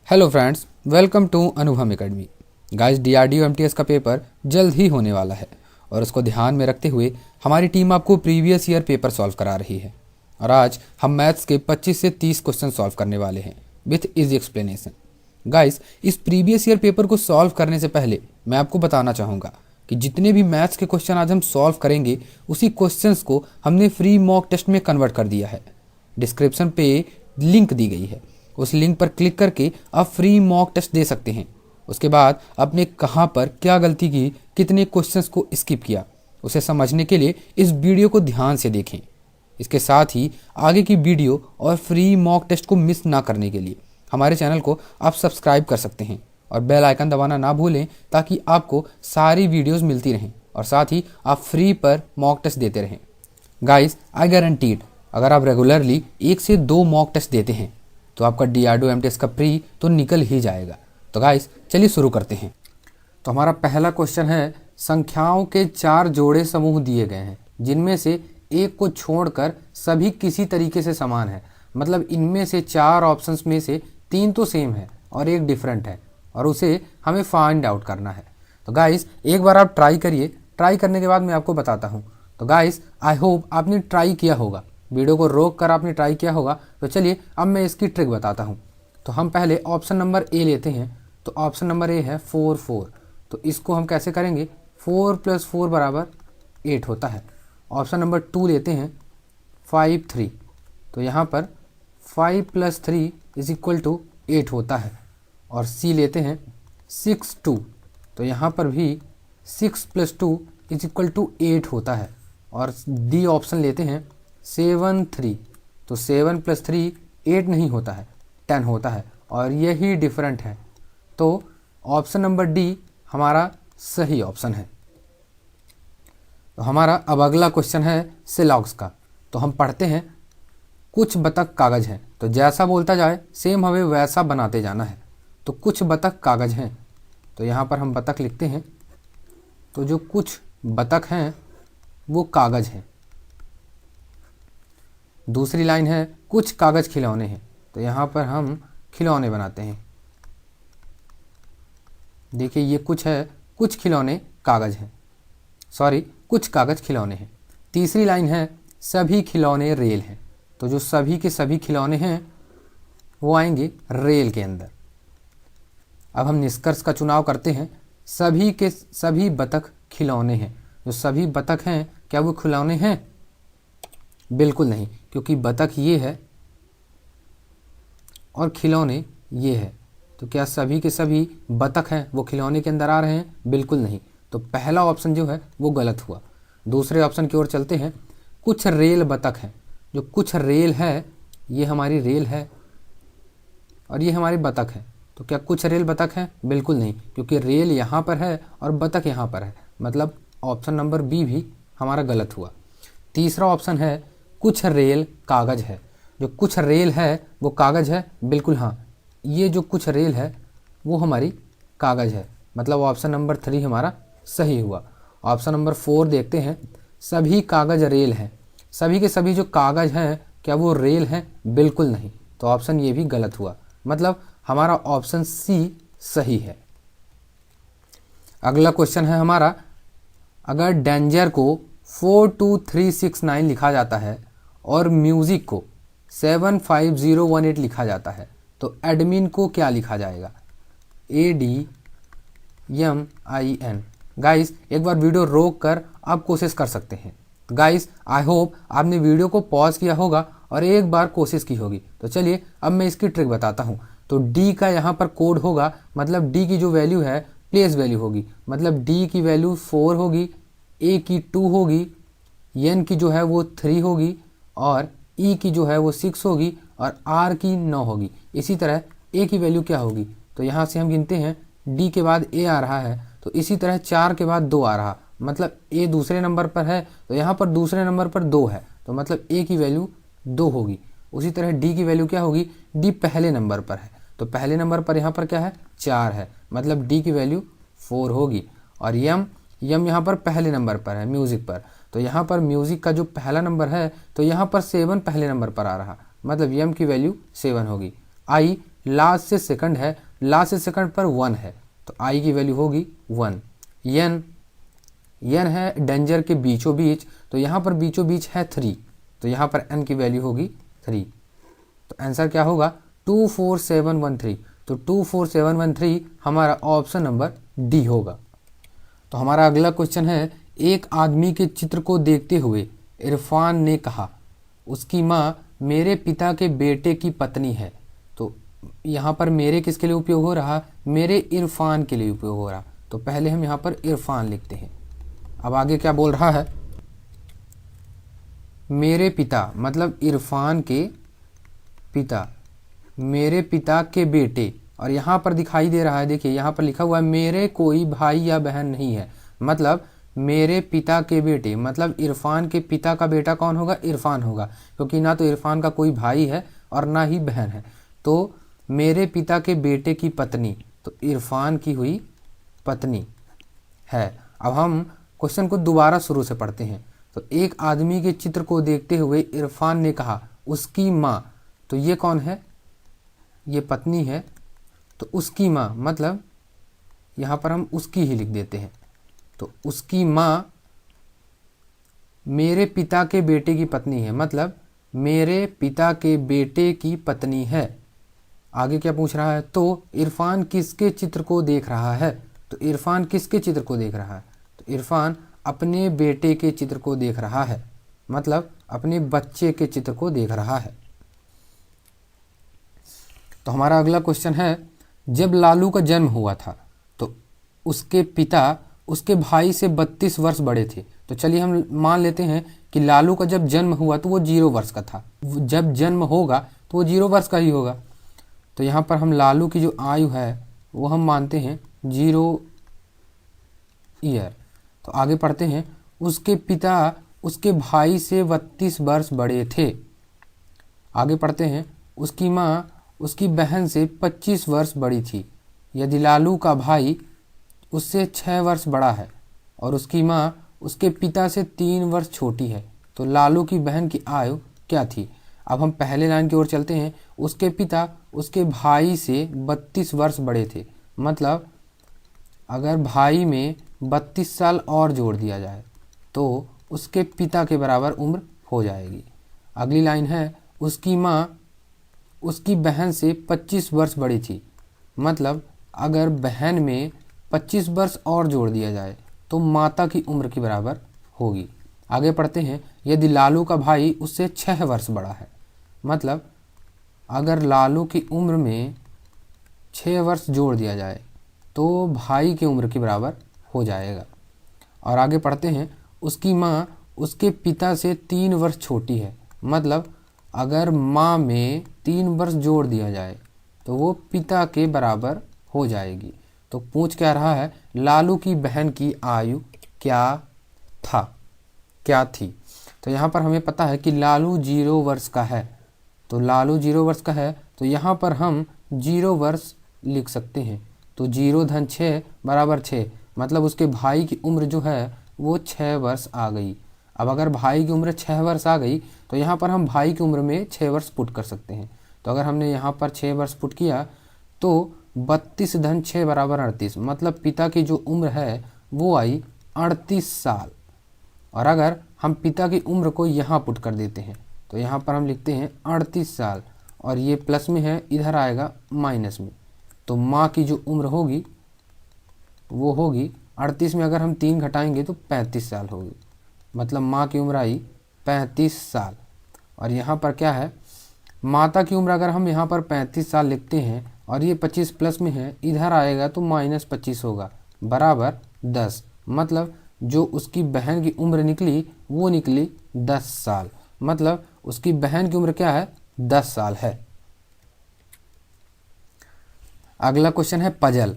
Hello friends, welcome to अनुभव academy. Guys, DRDO MTS का paper जल्द ही होने वाला है और उसको ध्यान में रखते हुए हमारी टीम आपको प्रीवियस ईयर पेपर सॉल्व करा रही है। और आज हम मैथ्स के 25 से 30 क्वेश्चन सॉल्व करने वाले हैं विथ इजी एक्सप्लेनेशन। गाइस, इस प्रीवियस ईयर पेपर को सॉल्व करने से पहले मैं आपको बताना चाहूँगा कि जितने भी मैथ्स के क्वेश्चन आज हम सॉल्व करेंगे उसी क्वेश्चंस को हमने फ्री मॉक टेस्ट में कन्वर्ट कर दिया है। डिस्क्रिप्शन पे लिंक दी गई है, उस लिंक पर क्लिक करके आप फ्री मॉक टेस्ट दे सकते हैं। उसके बाद आपने कहाँ पर क्या गलती की, कितने क्वेश्चंस को स्किप किया, उसे समझने के लिए इस वीडियो को ध्यान से देखें। इसके साथ ही आगे की वीडियो और फ्री मॉक टेस्ट को मिस ना करने के लिए हमारे चैनल को आप सब्सक्राइब कर सकते हैं और बेल आइकन दबाना ना भूलें ताकि आपको सारी वीडियोस मिलती रहें और साथ ही आप फ्री पर मॉक टेस्ट देते रहें। गाइस, आई गारंटीड अगर आप रेगुलरली 1 से 2 मॉक टेस्ट देते हैं तो आपका डीआरडीओ एमटीएस का प्री तो निकल ही जाएगा। तो गाइस, चलिए शुरू करते हैं। तो हमारा पहला क्वेश्चन है, संख्याओं के 4 जोड़े समूह दिए गए हैं जिनमें से एक को छोड़कर सभी किसी तरीके से समान है। मतलब इनमें से 4 ऑप्शंस में से 3 तो सेम है और एक डिफरेंट है और उसे हमें फाइंड आउट करना है। तो गाइस, एक बार आप ट्राई करिए, ट्राई करने के बाद मैं आपको बताता हूँ। तो गाइस, आई होप आपने ट्राई किया होगा, वीडियो को रोक कर आपने ट्राई किया होगा। तो चलिए अब मैं इसकी ट्रिक बताता हूँ। तो हम पहले ऑप्शन नंबर ए लेते हैं। तो ऑप्शन नंबर ए है 4 4। तो इसको हम कैसे करेंगे, 4 + 4 = 8 होता है। ऑप्शन नंबर 2 लेते हैं 5 3। तो यहाँ पर 5 + 3 = 8 होता है। और सी लेते हैं 6 2। तो यहाँ पर भी 6 + 2 = 8 होता है। और डी ऑप्शन लेते हैं 7 3। तो 7 + 3 8 नहीं होता है, 10 होता है और यही डिफरेंट है। तो ऑप्शन नंबर डी हमारा सही ऑप्शन है। तो हमारा अब अगला क्वेश्चन है सिलॉग्स का। तो हम पढ़ते हैं, कुछ बतख कागज हैं। तो जैसा बोलता जाए सेम हमें वैसा बनाते जाना है। तो कुछ बतख कागज हैं, तो यहाँ पर हम बतख लिखते हैं। तो जो कुछ बतख हैं वो कागज हैं। दूसरी लाइन है, कुछ कागज खिलौने हैं। तो यहाँ पर हम खिलौने बनाते हैं। देखिए ये कुछ है, कुछ खिलौने कागज हैं, सॉरी कुछ कागज खिलौने हैं। तीसरी लाइन है, सभी खिलौने रेल हैं। तो जो सभी के सभी खिलौने हैं वो आएंगे रेल के अंदर। अब हम निष्कर्ष का चुनाव करते हैं, सभी के सभी बतख खिलौने हैं। जो सभी बतख हैं क्या वो खिलौने हैं? बिल्कुल नहीं, क्योंकि बतख ये है और खिलौने ये है। तो क्या सभी के सभी बतख हैं वो खिलौने के अंदर आ रहे हैं? बिल्कुल नहीं। तो पहला ऑप्शन जो है वो गलत हुआ। दूसरे ऑप्शन की ओर चलते हैं, कुछ रेल बतख हैं। जो कुछ रेल है ये हमारी रेल है और ये हमारी बतख है। तो क्या कुछ रेल बतख हैं? बिल्कुल नहीं, क्योंकि रेल यहाँ पर है और बतख यहाँ पर है। मतलब ऑप्शन नंबर बी भी हमारा गलत हुआ। तीसरा ऑप्शन है, कुछ रेल कागज है। जो कुछ रेल है वो कागज है? बिल्कुल हाँ, ये जो कुछ रेल है वो हमारी कागज है। मतलब ऑप्शन नंबर 3 हमारा सही हुआ। ऑप्शन नंबर 4 देखते हैं, सभी कागज रेल हैं। सभी के सभी जो कागज हैं क्या वो रेल हैं? बिल्कुल नहीं। तो ऑप्शन ये भी गलत हुआ। मतलब हमारा ऑप्शन सी सही है। अगला क्वेश्चन है हमारा, अगर डेंजर को 42369 लिखा जाता है और म्यूजिक को 75018 लिखा जाता है तो एडमिन को क्या लिखा जाएगा? ADMIN। गाइस, एक बार वीडियो रोक कर आप कोशिश कर सकते हैं। गाइस, आई होप आपने वीडियो को पॉज किया होगा और एक बार कोशिश की होगी। तो चलिए अब मैं इसकी ट्रिक बताता हूँ। तो डी का यहाँ पर कोड होगा, मतलब डी की जो वैल्यू है प्लेस वैल्यू होगी। मतलब डी की वैल्यू 4 होगी, ए की 2 होगी, एन की जो है वो 3 होगी और ई की जो है वो 6 होगी और आर की 9 होगी। इसी तरह ए की वैल्यू क्या होगी? तो यहाँ से हम गिनते हैं, डी के बाद ए आ रहा है तो इसी तरह 4 के बाद 2 आ रहा, मतलब ए दूसरे नंबर पर है तो यहाँ पर दूसरे नंबर पर 2 है तो मतलब ए की वैल्यू 2 होगी। उसी तरह डी की वैल्यू क्या होगी? डी पहले नंबर पर है तो पहले नंबर पर यहाँ पर क्या है? 4 है, मतलब डी की वैल्यू 4 होगी। और यम यहाँ पर पहले नंबर पर है म्यूजिक पर, तो यहाँ पर म्यूजिक का जो पहला नंबर है तो यहाँ पर 7 पहले नंबर पर आ रहा, मतलब यम की वैल्यू 7 होगी। आई लास्ट से सेकंड है, लास्ट से सेकंड पर 1 है तो आई की वैल्यू होगी 1। एन है डेंजर के बीचों बीच, तो यहाँ पर बीचों बीच है 3, तो यहाँ पर एन की वैल्यू होगी 3। तो आंसर क्या होगा 24713। तो 24713 हमारा ऑप्शन नंबर डी होगा। तो हमारा अगला क्वेश्चन है, एक आदमी के चित्र को देखते हुए इरफान ने कहा उसकी माँ मेरे पिता के बेटे की पत्नी है। तो यहाँ पर मेरे किसके लिए उपयोग हो रहा, मेरे इरफान के लिए उपयोग हो रहा। तो पहले हम यहाँ पर इरफान लिखते हैं। अब आगे क्या बोल रहा है, मेरे पिता मतलब इरफान के पिता, मेरे पिता के बेटे, और यहाँ पर दिखाई दे रहा है, देखिए यहाँ पर लिखा हुआ है मेरे कोई भाई या बहन नहीं है, मतलब मेरे पिता के बेटे, मतलब इरफान के पिता का बेटा कौन होगा, इरफान होगा, क्योंकि ना तो इरफान का कोई भाई है और ना ही बहन है। तो मेरे पिता के बेटे की पत्नी, तो इरफान की हुई पत्नी है। अब हम क्वेश्चन को दोबारा शुरू से पढ़ते हैं। तो एक आदमी के चित्र को देखते हुए इरफान ने कहा उसकी माँ, तो ये कौन है, ये पत्नी है, तो उसकी माँ मतलब यहाँ पर हम उसकी ही लिख देते हैं। तो उसकी माँ मेरे पिता के बेटे की पत्नी है, मतलब मेरे पिता के बेटे की पत्नी है। आगे क्या पूछ रहा है, तो इरफान किसके चित्र को देख रहा है। तो इरफान किसके चित्र को देख रहा है, तो इरफान अपने बेटे के चित्र को देख रहा है, मतलब अपने बच्चे के चित्र को देख रहा है। तो हमारा अगला क्वेश्चन है, जब लालू का जन्म हुआ था तो उसके पिता उसके भाई से 32 वर्ष बड़े थे। तो चलिए हम मान लेते हैं कि लालू का जब जन्म हुआ तो वो 0 वर्ष का था, जब जन्म होगा तो वो 0 वर्ष का ही होगा। तो यहाँ पर हम लालू की जो आयु है वो हम मानते हैं 0 ईयर। तो आगे पढ़ते हैं, उसके पिता उसके भाई से 32 वर्ष बड़े थे। आगे पढ़ते हैं, उसकी माँ उसकी बहन से 25 वर्ष बड़ी थी। यदि लालू का भाई उससे 6 वर्ष बड़ा है और उसकी माँ उसके पिता से 3 वर्ष छोटी है, तो लालू की बहन की आयु क्या थी। अब हम पहले लाइन की ओर चलते हैं, उसके पिता उसके भाई से 32 वर्ष बड़े थे, मतलब अगर भाई में 32 साल और जोड़ दिया जाए तो उसके पिता के बराबर उम्र हो जाएगी। अगली लाइन है, उसकी माँ उसकी बहन से 25 वर्ष बड़ी थी, मतलब अगर बहन में 25 वर्ष और जोड़ दिया जाए तो माता की उम्र के बराबर होगी। आगे पढ़ते हैं, यदि लालू का भाई उससे 6 वर्ष बड़ा है, मतलब अगर लालू की उम्र में 6 वर्ष जोड़ दिया जाए तो भाई की उम्र के बराबर हो जाएगा। और आगे पढ़ते हैं, उसकी माँ उसके पिता से 3 वर्ष छोटी है, मतलब अगर माँ में 3 वर्ष जोड़ दिया जाए तो वो पिता के बराबर हो जाएगी। तो पूछ क्या रहा है, लालू की बहन की आयु क्या थी। तो यहाँ पर हमें पता है कि लालू 0 वर्ष का है, तो लालू 0 वर्ष का है तो यहाँ पर हम 0 वर्ष लिख सकते हैं। तो 0 धन 6 बराबर 6, मतलब उसके भाई की उम्र जो है वो 6 वर्ष आ गई। अब अगर भाई की उम्र 6 वर्ष आ गई तो यहाँ पर हम भाई की उम्र में 6 वर्ष पुट कर सकते हैं। तो अगर हमने यहाँ पर 6 वर्ष पुट किया तो 32 धन 6 बराबर 38, मतलब पिता की जो उम्र है वो आई 38 साल। और अगर हम पिता की उम्र को यहाँ पुट कर देते हैं तो यहाँ पर हम लिखते हैं 38 साल, और ये प्लस में है, इधर आएगा माइनस में। तो माँ की जो उम्र होगी वो होगी 38 में अगर हम 3 घटाएंगे तो 35 साल होगी, मतलब माँ की उम्र आई 35 साल। और यहाँ पर क्या है, माता की उम्र अगर हम यहाँ पर 35 साल लिखते हैं और ये 25 प्लस में है, इधर आएगा तो -25 होगा, बराबर 10, मतलब जो उसकी बहन की उम्र निकली वो निकली 10 साल, मतलब उसकी बहन की उम्र क्या है, 10 साल है। अगला क्वेश्चन है पजल।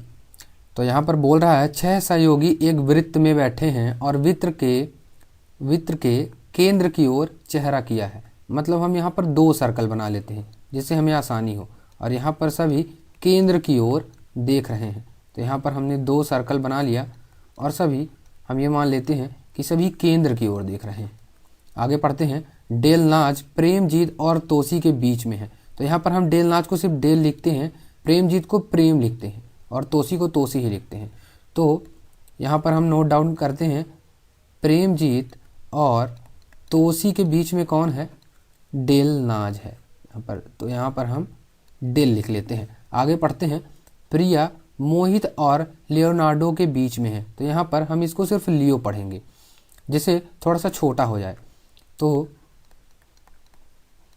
तो यहाँ पर बोल रहा है, 6 सहयोगी एक वृत्त में बैठे हैं और वृत्त के केंद्र की ओर चेहरा किया है, मतलब हम यहाँ पर 2 सर्कल बना लेते हैं जिससे हमें आसानी हो, और यहाँ पर सभी केंद्र की ओर देख रहे हैं। तो यहाँ पर हमने 2 सर्कल बना लिया और सभी हम ये मान लेते हैं कि सभी केंद्र की ओर देख रहे हैं। आगे पढ़ते हैं, डेलनाज प्रेमजीत और तोसी के बीच में है। तो यहाँ पर हम डेलनाज को सिर्फ डेल लिखते हैं, प्रेमजीत को प्रेम लिखते हैं और तोसी को तोसी ही लिखते हैं। तो यहाँ पर हम नोट डाउन करते हैं, प्रेमजीत और तोसी के बीच में कौन है, डेलनाज है यहाँ पर, तो यहाँ पर हम डेल लिख लेते हैं। आगे पढ़ते हैं, प्रिया मोहित और लियोनार्डो के बीच में है, तो यहाँ पर हम इसको सिर्फ लियो पढ़ेंगे जिसे थोड़ा सा छोटा हो जाए। तो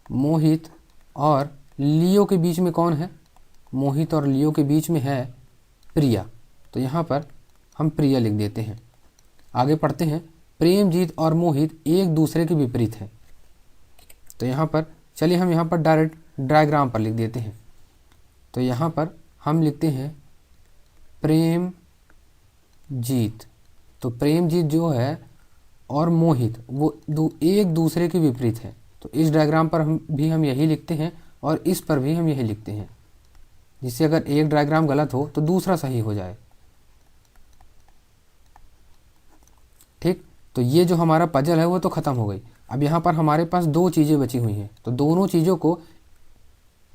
मोहित और लियो के बीच में कौन है, मोहित और लियो के बीच में है प्रिया, तो यहाँ पर हम प्रिया लिख देते हैं। आगे पढ़ते हैं, प्रेमजीत और मोहित एक दूसरे के विपरीत हैं, तो यहाँ पर चलिए हम यहाँ पर डायरेक्ट डायग्राम पर लिख देते हैं। तो यहाँ पर हम लिखते हैं प्रेमजीत, तो प्रेमजीत जो है और मोहित वो एक दूसरे के विपरीत हैं, तो इस डायग्राम पर हम यही लिखते हैं और इस पर भी हम यही लिखते हैं, जिससे अगर एक डायग्राम गलत हो तो दूसरा सही हो जाए। ठीक, तो ये जो हमारा पजल है वो तो ख़त्म हो गई। अब यहाँ पर हमारे पास दो चीज़ें बची हुई हैं, तो दोनों चीज़ों को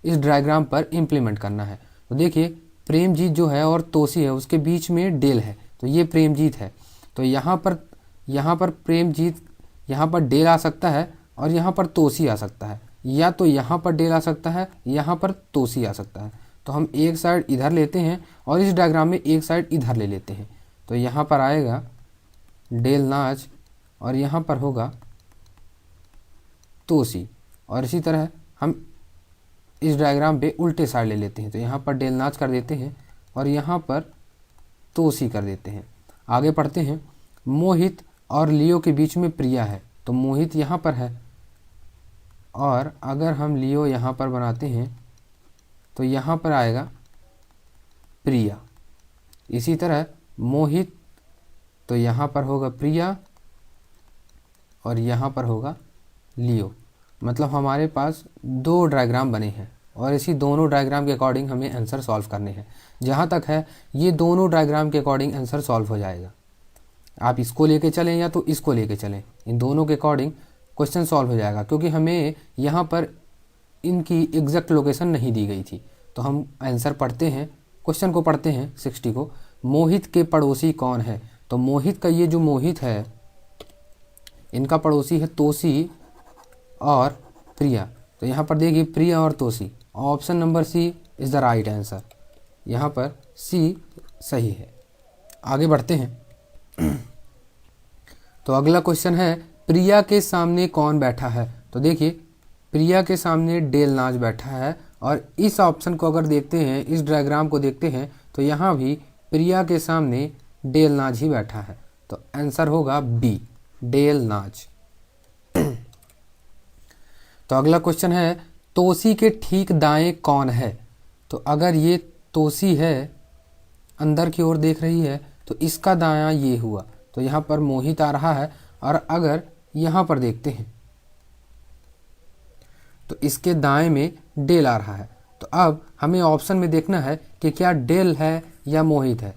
इस डायग्राम पर इम्प्लीमेंट करना है। तो देखिए, प्रेमजीत जो है और तोसी है उसके बीच में डेल है, तो ये प्रेमजीत है, तो यहाँ पर प्रेमजीत, यहाँ पर डेल आ सकता है और यहाँ पर तोसी आ सकता है, या तो यहाँ पर डेल आ सकता है, यहाँ पर तोसी आ सकता है। तो हम एक साइड इधर लेते हैं और इस डायग्राम में एक साइड इधर ले लेते हैं, तो यहाँ पर आएगा डेलनाज और यहाँ पर होगा तोसी, और इसी तरह हम इस डायग्राम पे उल्टे साइड ले लेते हैं, तो यहाँ पर डेलनाज कर देते हैं और यहाँ पर तोसी कर देते हैं। आगे पढ़ते हैं, मोहित और लियो के बीच में प्रिया है, तो मोहित यहाँ पर है और अगर हम लियो यहाँ पर बनाते हैं तो यहाँ पर आएगा प्रिया। इसी तरह मोहित, तो यहाँ पर होगा प्रिया और यहाँ पर होगा लियो। मतलब हमारे पास दो डायग्राम बने हैं और इसी दोनों डायग्राम के अकॉर्डिंग हमें आंसर सॉल्व करने हैं। जहाँ तक है ये दोनों डायग्राम के अकॉर्डिंग आंसर सॉल्व हो जाएगा। आप इसको लेके चलें या तो इसको लेके चलें, इन दोनों के अकॉर्डिंग क्वेश्चन सॉल्व हो जाएगा, क्योंकि हमें यहाँ पर इनकी एग्जैक्ट लोकेशन नहीं दी गई थी। तो हम आंसर पढ़ते हैं, क्वेश्चन को पढ़ते हैं 60 को। मोहित के पड़ोसी कौन है, तो मोहित का ये जो मोहित है इनका पड़ोसी है तोसी और प्रिया, तो यहाँ पर देखिए प्रिया और Tosi, option number C is the right answer, यहाँ पर सी सही है। आगे बढ़ते हैं। तो अगला क्वेश्चन है, प्रिया के सामने कौन बैठा है, तो देखिए प्रिया के सामने डेलनाज बैठा है और इस ऑप्शन को अगर देखते हैं, इस डायग्राम को देखते हैं तो यहाँ भी प्रिया के सामने डेलनाज ही बैठा है, तो आंसर होगा बी, डेलनाज। तो अगला क्वेश्चन है, तोसी के ठीक दाएं कौन है, तो अगर ये तोसी है अंदर की ओर देख रही है तो इसका दायां ये हुआ, तो यहाँ पर मोहित आ रहा है, और अगर यहाँ पर देखते हैं तो इसके दाएं में डेल आ रहा है। तो अब हमें ऑप्शन में देखना है कि क्या डेल है या मोहित है।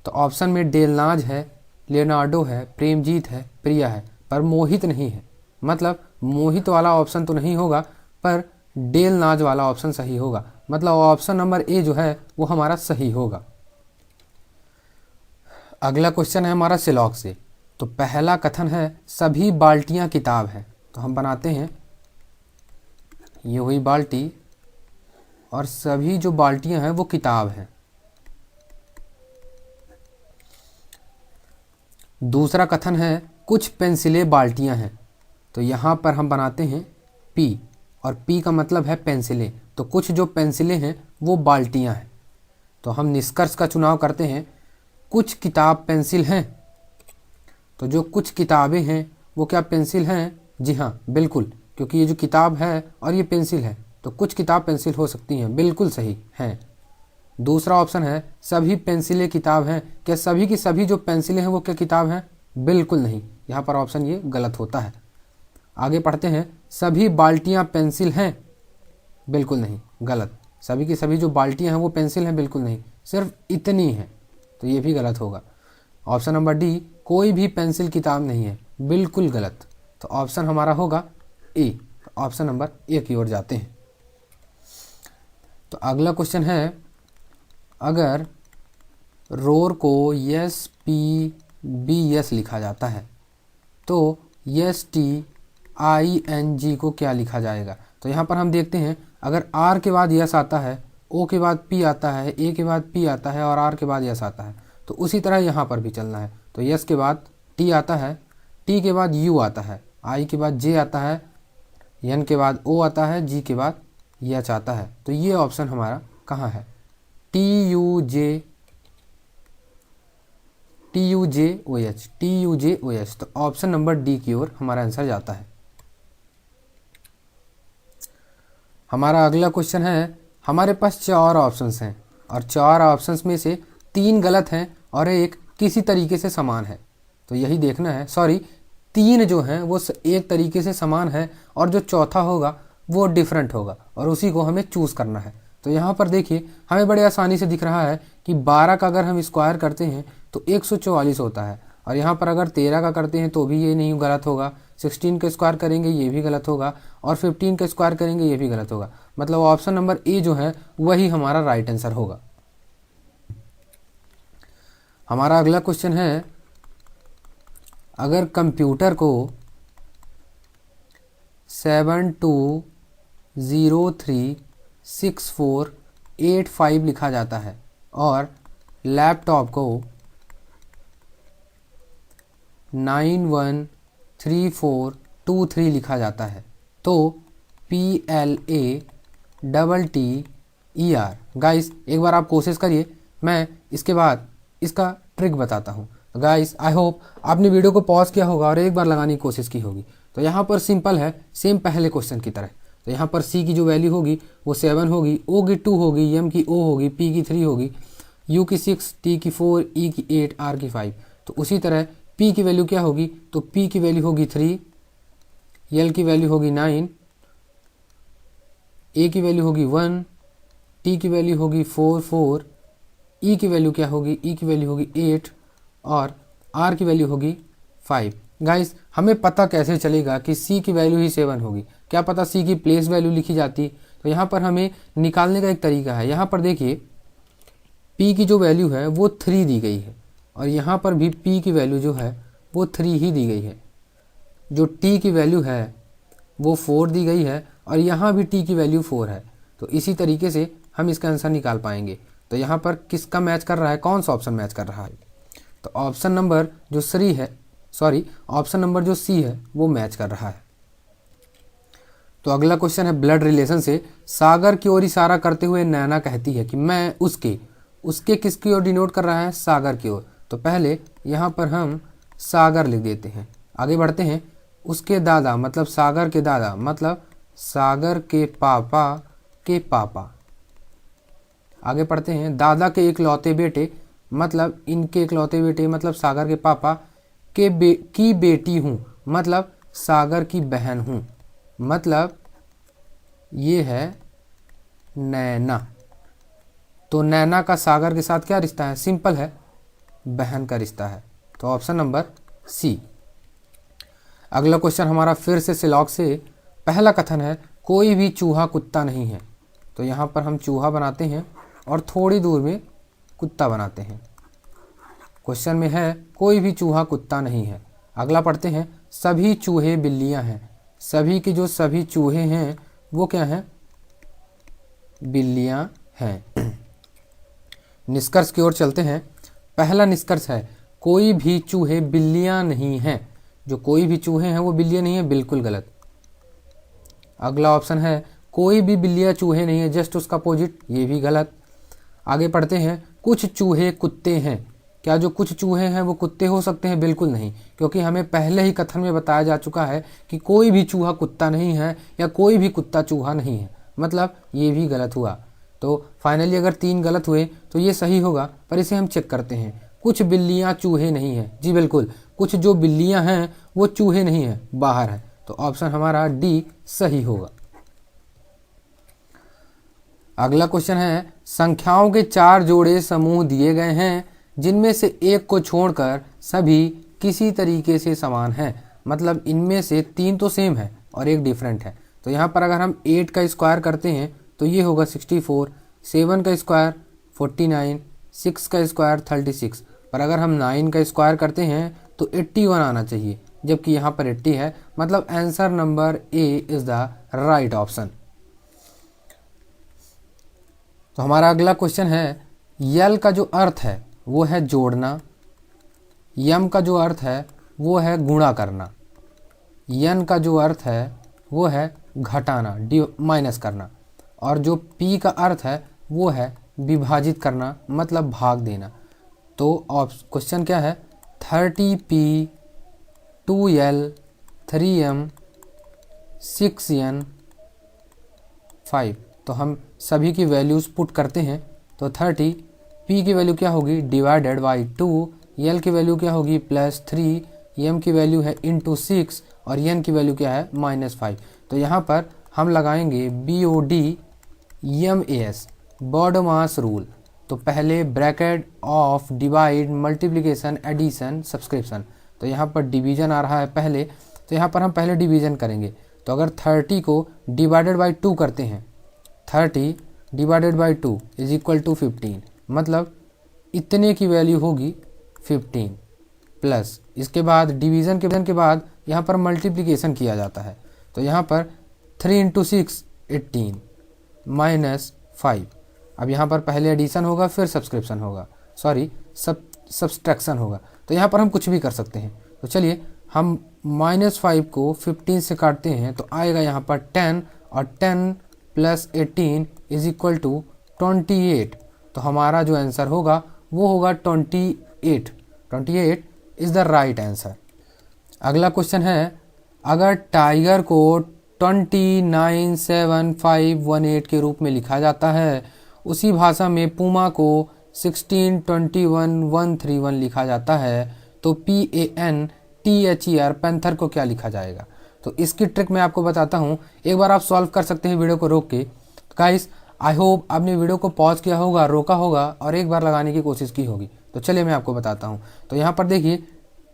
तो ऑप्शन में डेलनाज है, लियोनार्डो है, प्रेमजीत है, प्रिया है, पर मोहित नहीं है। मतलब मोहित वाला ऑप्शन तो नहीं होगा, पर डेलनाज वाला ऑप्शन सही होगा। मतलब ऑप्शन नंबर ए जो है वो हमारा सही होगा। अगला क्वेश्चन है हमारा सिलॉक से। तो पहला कथन है, सभी बाल्टियां किताब है, तो हम बनाते हैं ये हुई बाल्टी और सभी जो बाल्टियां हैं वो किताब है। दूसरा कथन है, कुछ पेंसिलें बाल्टियां हैं, तो यहाँ पर हम बनाते हैं पी, और पी का मतलब है पेंसिलें, तो कुछ जो पेंसिलें हैं वो बाल्टियां हैं। तो हम निष्कर्ष का चुनाव करते हैं, कुछ किताब पेंसिल हैं, तो जो कुछ किताबें हैं वो क्या पेंसिल हैं? जी हाँ, बिल्कुल, क्योंकि ये जो किताब है और ये पेंसिल है, तो कुछ किताब पेंसिल हो सकती हैं, बिल्कुल सही हैं। दूसरा ऑप्शन है, सभी पेंसिलें किताब हैं, क्या सभी की सभी जो पेंसिलें हैं वो क्या किताब हैं? बिल्कुल नहीं, यहाँ पर ऑप्शन ये गलत होता है। आगे पढ़ते हैं, सभी बाल्टियाँ पेंसिल हैं, बिल्कुल नहीं, गलत। सभी की सभी जो बाल्टियाँ हैं वो पेंसिल हैं, बिल्कुल नहीं, सिर्फ इतनी हैं, तो ये भी गलत होगा। ऑप्शन नंबर डी, कोई भी पेंसिल किताब नहीं है, बिल्कुल गलत। तो ऑप्शन हमारा होगा ए, ऑप्शन नंबर ए की ओर जाते हैं। तो अगला क्वेश्चन है, अगर रोर को एस पी बी एस लिखा जाता है तो S T I N G को क्या लिखा जाएगा। तो यहाँ पर हम देखते हैं, अगर आर के बाद यस आता है, ओ के बाद पी आता है, ए के बाद पी आता है और आर के बाद यस आता है, तो उसी तरह यहाँ पर भी चलना है। तो यस के बाद टी आता है, टी के बाद यू आता है, आई के बाद जे आता है, एन के बाद ओ आता है, जी के बाद एच आता है। तो ये ऑप्शन हमारा कहाँ है, टी यू जे ओ एच, टी यू जे ओ एच। तो ऑप्शन नंबर डी की ओर हमारा आंसर जाता है। हमारा अगला क्वेश्चन है, हमारे पास 4 ऑप्शंस हैं और 4 ऑप्शंस में से 3 गलत हैं और एक किसी तरीके से समान है। तो यही देखना है, सॉरी 3 जो हैं वो एक तरीके से समान है और जो चौथा होगा वो डिफरेंट होगा और उसी को हमें चूज़ करना है। तो यहाँ पर देखिए, हमें बड़े आसानी से दिख रहा है कि 12 का अगर हम स्क्वायर करते हैं तो 144 होता है, और यहाँ पर अगर 13 का करते हैं तो भी ये नहीं गलत होगा, 16 का स्क्वायर करेंगे ये भी गलत होगा, और 15 का स्क्वायर करेंगे ये भी गलत होगा। मतलब ऑप्शन नंबर ए जो है वही हमारा राइट आंसर होगा। हमारा अगला क्वेश्चन है, अगर कंप्यूटर को 72036485 लिखा जाता है और लैपटॉप को 913423 लिखा जाता है, तो PLATTER। गाइस एक बार आप कोशिश करिए, मैं इसके बाद इसका ट्रिक बताता हूँ। गाइस आई होप आपने वीडियो को पॉज किया होगा और एक बार लगाने की कोशिश की होगी। तो यहाँ पर सिंपल है, सेम पहले क्वेश्चन की तरह। तो यहाँ पर C की जो वैल्यू होगी वो 7 होगी, O की 2 होगी, M की O होगी, P की 3 होगी, U की 6, T की 4, E की 8, R की 5। तो उसी तरह P की वैल्यू क्या होगी, तो P की वैल्यू होगी 3, L की वैल्यू होगी 9, A की वैल्यू होगी 1, T की वैल्यू होगी 4, E की वैल्यू क्या होगी, E की वैल्यू होगी 8 और R की वैल्यू होगी 5। गाइस हमें पता कैसे चलेगा कि C की वैल्यू ही 7 होगी, क्या पता C की प्लेस वैल्यू लिखी जाती। तो यहाँ पर हमें निकालने का एक तरीका है। यहाँ पर देखिए P की जो वैल्यू है वो 3 दी गई है और यहाँ पर भी P की वैल्यू जो है वो 3 ही दी गई है। जो T की वैल्यू है वो 4 दी गई है और यहाँ भी T की वैल्यू 4 है। तो इसी तरीके से हम इसका आंसर निकाल पाएंगे। तो यहाँ पर किसका मैच कर रहा है, कौन सा ऑप्शन मैच कर रहा है, तो ऑप्शन नंबर जो ऑप्शन नंबर जो सी है वो मैच कर रहा है। तो अगला क्वेश्चन है, ब्लड रिलेशन से सागर की ओर इशारा करते हुए नैना कहती है कि मैं उसके किसकी ओर डिनोट कर रहा है, सागर की ओर। तो पहले यहाँ पर हम सागर लिख देते हैं, आगे बढ़ते हैं। उसके दादा मतलब सागर के दादा मतलब सागर के पापा के पापा। आगे पढ़ते हैं, दादा के इकलौते बेटे मतलब इनके इकलौते बेटे मतलब सागर के पापा की बेटी हूँ मतलब सागर की बहन हूँ, मतलब ये है नैना। तो नैना का सागर के साथ क्या रिश्ता है, सिंपल है, बहन का रिश्ता है। तो ऑप्शन नंबर सी। अगला क्वेश्चन हमारा फिर से सिलॉक से, पहला कथन है कोई भी चूहा कुत्ता नहीं है। तो यहाँ पर हम चूहा बनाते हैं और थोड़ी दूर में कुत्ता बनाते हैं। क्वेश्चन में है कोई भी चूहा कुत्ता नहीं है। अगला पढ़ते हैं, सभी चूहे बिल्लियां हैं। सभी के जो सभी चूहे हैं वो क्या हैं, बिल्लियां हैं। निष्कर्ष की ओर चलते हैं। पहला निष्कर्ष है कोई भी चूहे बिल्लियां नहीं हैं। जो कोई भी चूहे हैं वो बिल्लियां नहीं है, बिल्कुल गलत। अगला ऑप्शन है कोई भी बिल्लियां चूहे नहीं है, जस्ट उसका अपोजिट, ये भी गलत। आगे पढ़ते हैं, कुछ चूहे कुत्ते हैं। क्या जो कुछ चूहे हैं वो कुत्ते हो सकते हैं, बिल्कुल नहीं, क्योंकि हमें पहले ही कथन में बताया जा चुका है कि कोई भी चूहा कुत्ता नहीं है या कोई भी कुत्ता चूहा नहीं है, मतलब ये भी गलत हुआ। तो फाइनली अगर 3 गलत हुए तो ये सही होगा, पर इसे हम चेक करते हैं। कुछ बिल्लियां चूहे नहीं है, जी बिल्कुल, कुछ जो बिल्लियां हैं वो चूहे नहीं है, बाहर है। तो ऑप्शन हमारा डी सही होगा। अगला क्वेश्चन है, संख्याओं के 4 जोड़े समूह दिए गए हैं जिनमें से एक को छोड़कर सभी किसी तरीके से समान हैं, मतलब इनमें से 3 तो सेम है और एक डिफरेंट है। तो यहाँ पर अगर हम 8 का स्क्वायर करते हैं तो ये होगा 64, 7 का स्क्वायर 49, 6 का स्क्वायर 36, पर अगर हम 9 का स्क्वायर करते हैं तो 81 आना चाहिए, जबकि यहाँ पर 80 है, मतलब answer number A is the right option. तो हमारा अगला क्वेश्चन है, यल का जो अर्थ है वो है जोड़ना, यम का जो अर्थ है वो है गुणा करना, यन का जो अर्थ है वो है घटाना, माइनस करना, और जो पी का अर्थ है वो है विभाजित करना, मतलब भाग देना। तो क्वेश्चन क्या है, 30p 2l 3m 6n 5। तो हम सभी की वैल्यूज़ पुट करते हैं। तो 30 p की वैल्यू क्या होगी डिवाइडेड बाई 2, l की वैल्यू क्या होगी +3, m की वैल्यू है इंटू 6 और n की वैल्यू क्या है -5। तो यहाँ पर हम लगाएंगे BODMAS बॉडमास रूल। तो पहले bracket of divide multiplication addition subscription, तो यहाँ पर डिवीजन आ रहा है पहले, तो यहाँ पर हम पहले डिवीजन करेंगे। तो अगर 30 को डिवाइडेड बाई 2 करते हैं, 30 divided by 2 is equal to 15, मतलब इतने की वैल्यू होगी 15, प्लस इसके बाद डिवीज़न के बाद यहाँ पर मल्टीप्लिकेशन किया जाता है। तो यहाँ पर 3 इंटू 6 18 -5। अब यहाँ पर पहले एडिशन होगा फिर सब्सक्रिप्शन होगा, सॉरी सब्सट्रैक्शन होगा। तो यहाँ पर हम कुछ भी कर सकते हैं। तो चलिए हम -5 को 15 से काटते हैं तो आएगा यहाँ पर 10, और 10 + 18 इज इक्वल टू 28। तो हमारा जो आंसर होगा वो होगा 28। 28 इज़ द राइट आंसर। अगला क्वेश्चन है, अगर टाइगर को 297518 के रूप में लिखा जाता है, उसी भाषा में पूमा को 1621131 लिखा जाता है, तो PANTHER पैंथर को क्या लिखा जाएगा? तो इसकी ट्रिक मैं आपको बताता हूँ, एक बार आप सॉल्व कर सकते हैं वीडियो को रोक के। गाइस आई होप आपने वीडियो को पॉज किया होगा, रोका होगा और एक बार लगाने की कोशिश की होगी। तो चलिए मैं आपको बताता हूँ। तो यहाँ पर देखिए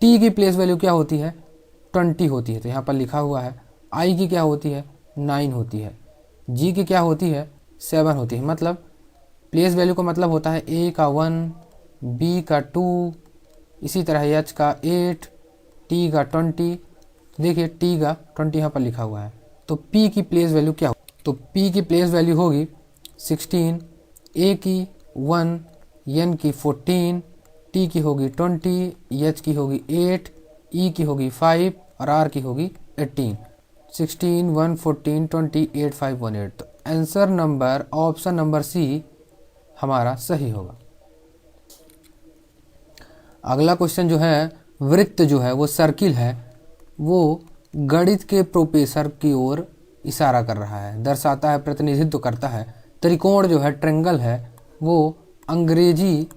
टी की प्लेस वैल्यू क्या होती है 20 होती है, तो यहाँ पर लिखा हुआ है। आई की क्या होती है 9 होती है, जी की क्या होती है 7 होती है, मतलब प्लेस वैल्यू का मतलब होता है ए का 1, बी का 2, इसी तरह एच का 8, टी का 20। देखिए टी का 20 यहाँ पर लिखा हुआ है। तो पी की प्लेस वैल्यू क्या होगी? तो पी की प्लेस वैल्यू होगी 16, ए की 1, एन की 14, टी की होगी 20, एच की होगी 8, ई की होगी 5 और आर की होगी 18। 16, 1, 14, 20, 8, 5, 1, 8। तो answer number option number C हमारा सही होगा। अगला क्वेश्चन जो है, वृत्त जो है वो सर्किल है, वो गणित के प्रोफेसर की ओर इशारा कर रहा है, दर्शाता है, प्रतिनिधित्व करता है। त्रिकोण जो है ट्रेंगल है, वो अंग्रेजी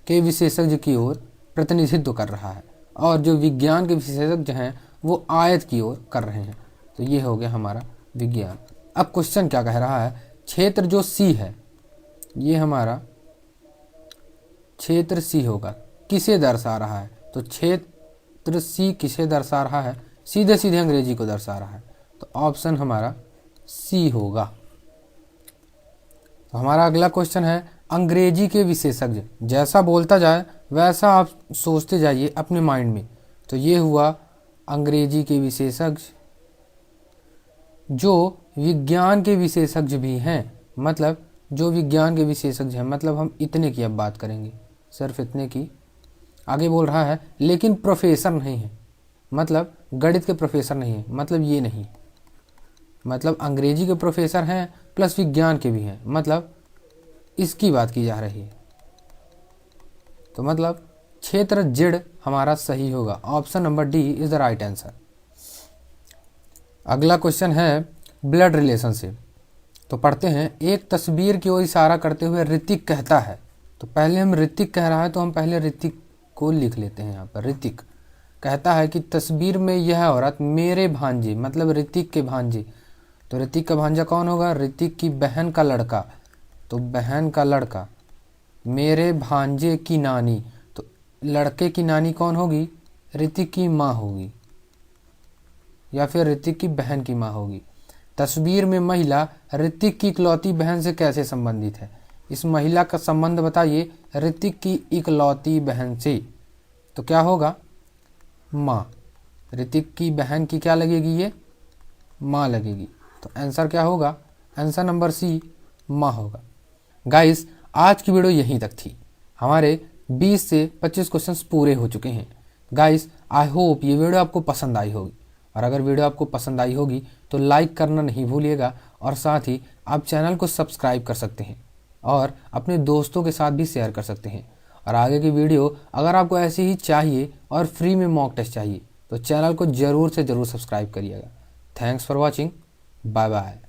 के विशेषज्ञ की ओर प्रतिनिधित्व कर रहा है, और जो विज्ञान के विशेषज्ञ हैं वो आयत की ओर कर रहे हैं। तो ये हो गया हमारा विज्ञान। अब क्वेश्चन क्या कह रहा है, क्षेत्र जो सी है, ये हमारा क्षेत्र सी होगा, किसे दर्शा रहा है? तो क्षेत्र सी किसे दर्शा रहा है? सीधे सीधे अंग्रेजी को दर्शा रहा है। तो ऑप्शन हमारा सी होगा। तो हमारा अगला क्वेश्चन है, अंग्रेजी के विशेषज्ञ, जैसा बोलता जाए वैसा आप सोचते जाइए अपने माइंड में। तो ये हुआ अंग्रेजी के विशेषज्ञ, जो विज्ञान के विशेषज्ञ भी हैं, मतलब जो विज्ञान के विशेषज्ञ हैं, मतलब हम इतने की अब बात करेंगे, सिर्फ इतने की। आगे बोल रहा है लेकिन प्रोफेसर नहीं है, मतलब गणित के प्रोफेसर नहीं है, मतलब ये नहीं, मतलब अंग्रेजी के प्रोफेसर हैं प्लस विज्ञान के भी हैं, मतलब इसकी बात की जा रही है। तो मतलब क्षेत्र जेड हमारा सही होगा। Option number D is the right answer. अगला क्वेश्चन है ब्लड रिलेशनशिप। तो पढ़ते हैं, एक तस्वीर की ओर इशारा करते हुए ऋतिक कहता है। तो पहले हम ऋतिक कह रहा है तो हम पहले ऋतिक को लिख लेते हैं। यहाँ पर ऋतिक कहता है कि तस्वीर में यह औरत मेरे भांजे, मतलब ऋतिक के भांजे। तो ऋतिक का भांजा कौन होगा? ऋतिक की बहन का लड़का। तो बहन का लड़का, मेरे भांजे की नानी, तो लड़के की नानी कौन होगी? ऋतिक की माँ होगी, या फिर ऋतिक की बहन की माँ होगी। तस्वीर में महिला ऋतिक की इकलौती बहन से कैसे संबंधित है? इस महिला का संबंध बताइए ऋतिक की इकलौती बहन से। तो क्या होगा? माँ। ऋतिक की बहन की क्या लगेगी? ये माँ लगेगी। तो आंसर क्या होगा? आंसर नंबर सी माँ होगा। गाइस, आज की वीडियो यहीं तक थी। हमारे 20 से 25 क्वेश्चंस पूरे हो चुके हैं। गाइस, आई होप ये वीडियो आपको पसंद आई होगी, और अगर वीडियो आपको पसंद आई होगी तो लाइक करना नहीं भूलिएगा, और साथ ही आप चैनल को सब्सक्राइब कर सकते हैं और अपने दोस्तों के साथ भी शेयर कर सकते हैं। और आगे की वीडियो अगर आपको ऐसी ही चाहिए और फ्री में मॉक टेस्ट चाहिए तो चैनल को ज़रूर से ज़रूर सब्सक्राइब करिएगा। Thanks for watching. Bye bye.